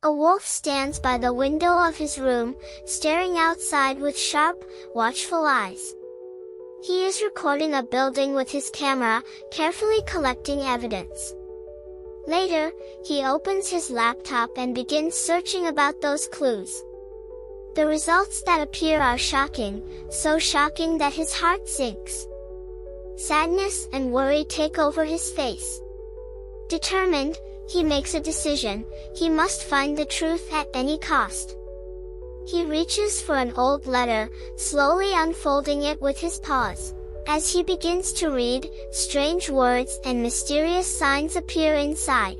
A wolf stands by the window of his room, staring outside with sharp, watchful eyes. He is recording a building with his camera, carefully collecting evidence. Later, he opens his laptop and begins searching about those clues. The results that appear are shocking, so shocking that his heart sinks. Sadness and worry take over his face. Determined, he makes a decision: he must find the truth at any cost. He reaches for an old letter, slowly unfolding it with his paws. As he begins to read, strange words and mysterious signs appear inside.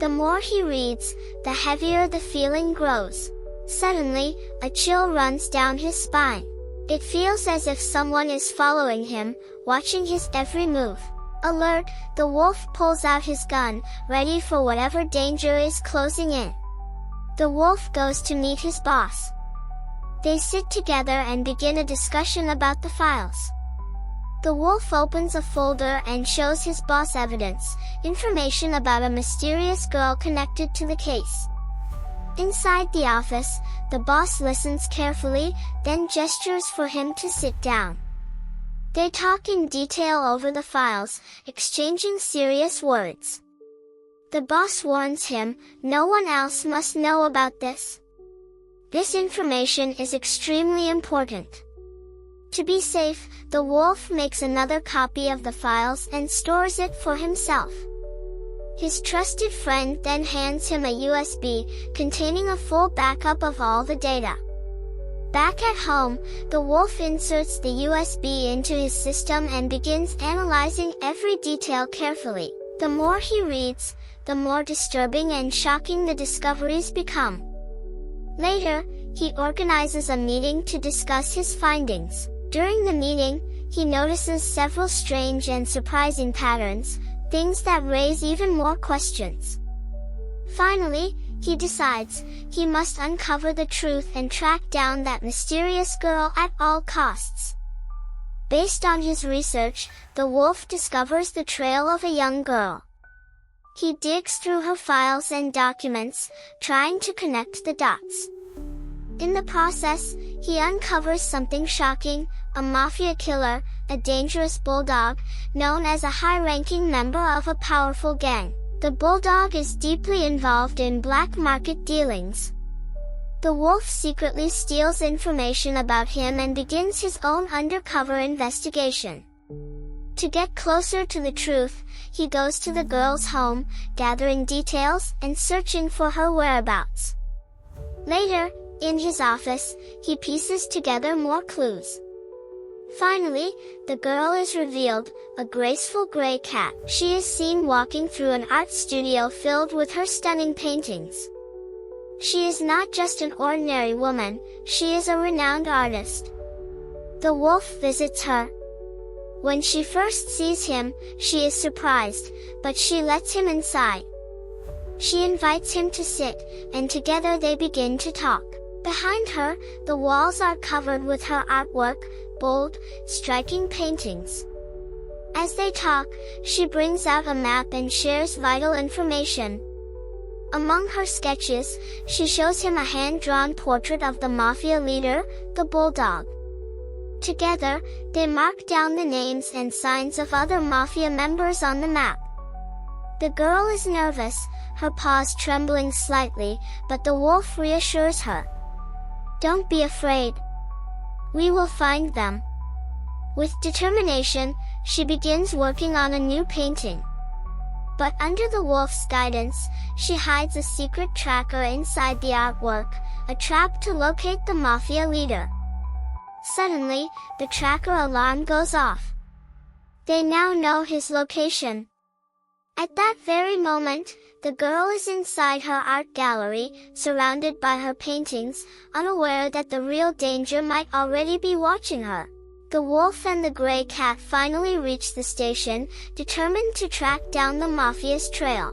The more he reads, the heavier the feeling grows. Suddenly, a chill runs down his spine. It feels as if someone is following him, watching his every move. Alert, the wolf pulls out his gun, ready for whatever danger is closing in. The wolf goes to meet his boss. They sit together and begin a discussion about the files. The wolf opens a folder and shows his boss evidence, information about a mysterious girl connected to the case. Inside the office, the boss listens carefully, then gestures for him to sit down. They talk in detail over the files, exchanging serious words. The boss warns him, no one else must know about this. This information is extremely important. To be safe, the wolf makes another copy of the files and stores it for himself. His trusted friend then hands him a USB containing a full backup of all the data. Back at home, the wolf inserts the USB into his system and begins analyzing every detail carefully. The more he reads, the more disturbing and shocking the discoveries become. Later, he organizes a meeting to discuss his findings. During the meeting, he notices several strange and surprising patterns, things that raise even more questions. Finally, he decides, he must uncover the truth and track down that mysterious girl at all costs. Based on his research, the wolf discovers the trail of a young girl. He digs through her files and documents, trying to connect the dots. In the process, he uncovers something shocking: a mafia killer, a dangerous bulldog, known as a high-ranking member of a powerful gang. The bulldog is deeply involved in black market dealings. The wolf secretly steals information about him and begins his own undercover investigation. To get closer to the truth, he goes to the girl's home, gathering details and searching for her whereabouts. Later, in his office, he pieces together more clues. Finally, the girl is revealed, a graceful gray cat. She is seen walking through an art studio filled with her stunning paintings. She is not just an ordinary woman, she is a renowned artist. The wolf visits her. When she first sees him, she is surprised, but she lets him inside. She invites him to sit, and together they begin to talk. Behind her, the walls are covered with her artwork, bold, striking paintings. As they talk, she brings out a map and shares vital information. Among her sketches, she shows him a hand-drawn portrait of the Mafia leader, the bulldog. Together, they mark down the names and signs of other Mafia members on the map. The girl is nervous, her paws trembling slightly, but the wolf reassures her. Don't be afraid. We will find them. With determination, she begins working on a new painting. But under the wolf's guidance, she hides a secret tracker inside the artwork, a trap to locate the Mafia leader. Suddenly, the tracker alarm goes off. They now know his location. At that very moment, the girl is inside her art gallery, surrounded by her paintings, unaware that the real danger might already be watching her. The wolf and the gray cat finally reach the station, determined to track down the Mafia's trail.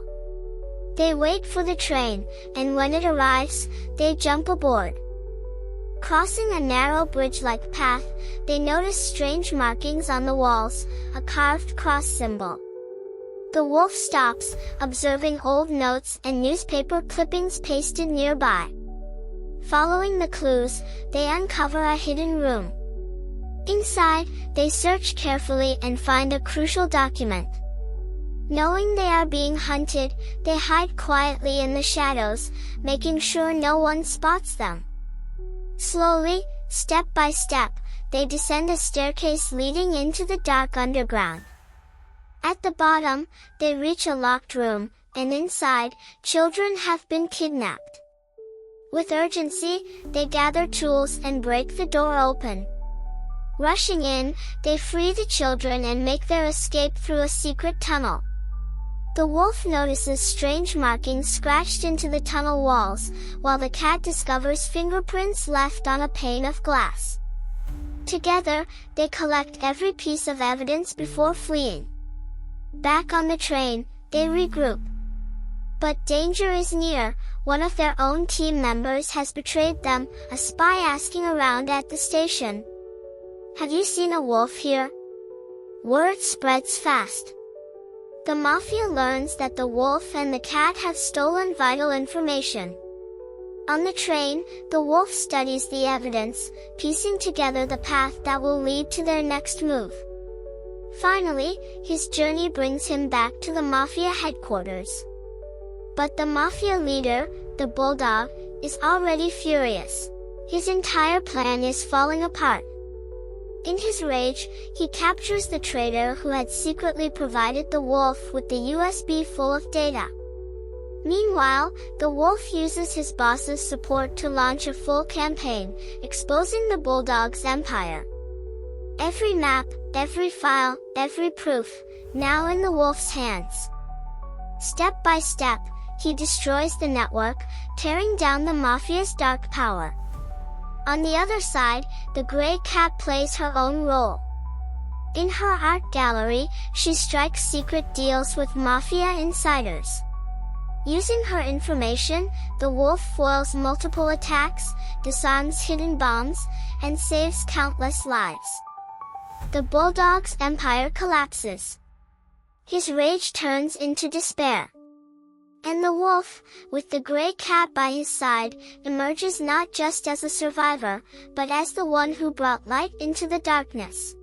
They wait for the train, and when it arrives, they jump aboard. Crossing a narrow bridge-like path, they notice strange markings on the walls, a carved cross symbol. The wolf stops, observing old notes and newspaper clippings pasted nearby. Following the clues, they uncover a hidden room. Inside, they search carefully and find a crucial document. Knowing they are being hunted, they hide quietly in the shadows, making sure no one spots them. Slowly, step by step, they descend a staircase leading into the dark underground. At the bottom, they reach a locked room, and inside, children have been kidnapped. With urgency, they gather tools and break the door open. Rushing in, they free the children and make their escape through a secret tunnel. The wolf notices strange markings scratched into the tunnel walls, while the cat discovers fingerprints left on a pane of glass. Together, they collect every piece of evidence before fleeing. Back on the train, they regroup. But danger is near. One of their own team members has betrayed them, a spy asking around at the station. "Have you seen a wolf here?" Word spreads fast. The Mafia learns that the wolf and the cat have stolen vital information. On the train, the wolf studies the evidence, piecing together the path that will lead to their next move. Finally, his journey brings him back to the Mafia headquarters. But the Mafia leader, the bulldog, is already furious. His entire plan is falling apart. In his rage, he captures the traitor who had secretly provided the wolf with the USB full of data. Meanwhile, the wolf uses his boss's support to launch a full campaign, exposing the bulldog's empire. Every map, every file, every proof, now in the wolf's hands. Step by step, he destroys the network, tearing down the Mafia's dark power. On the other side, the gray cat plays her own role. In her art gallery, she strikes secret deals with Mafia insiders. Using her information, the wolf foils multiple attacks, disarms hidden bombs, and saves countless lives. The bulldog's empire collapses. His rage turns into despair. And the wolf, with the gray cat by his side, emerges not just as a survivor, but as the one who brought light into the darkness.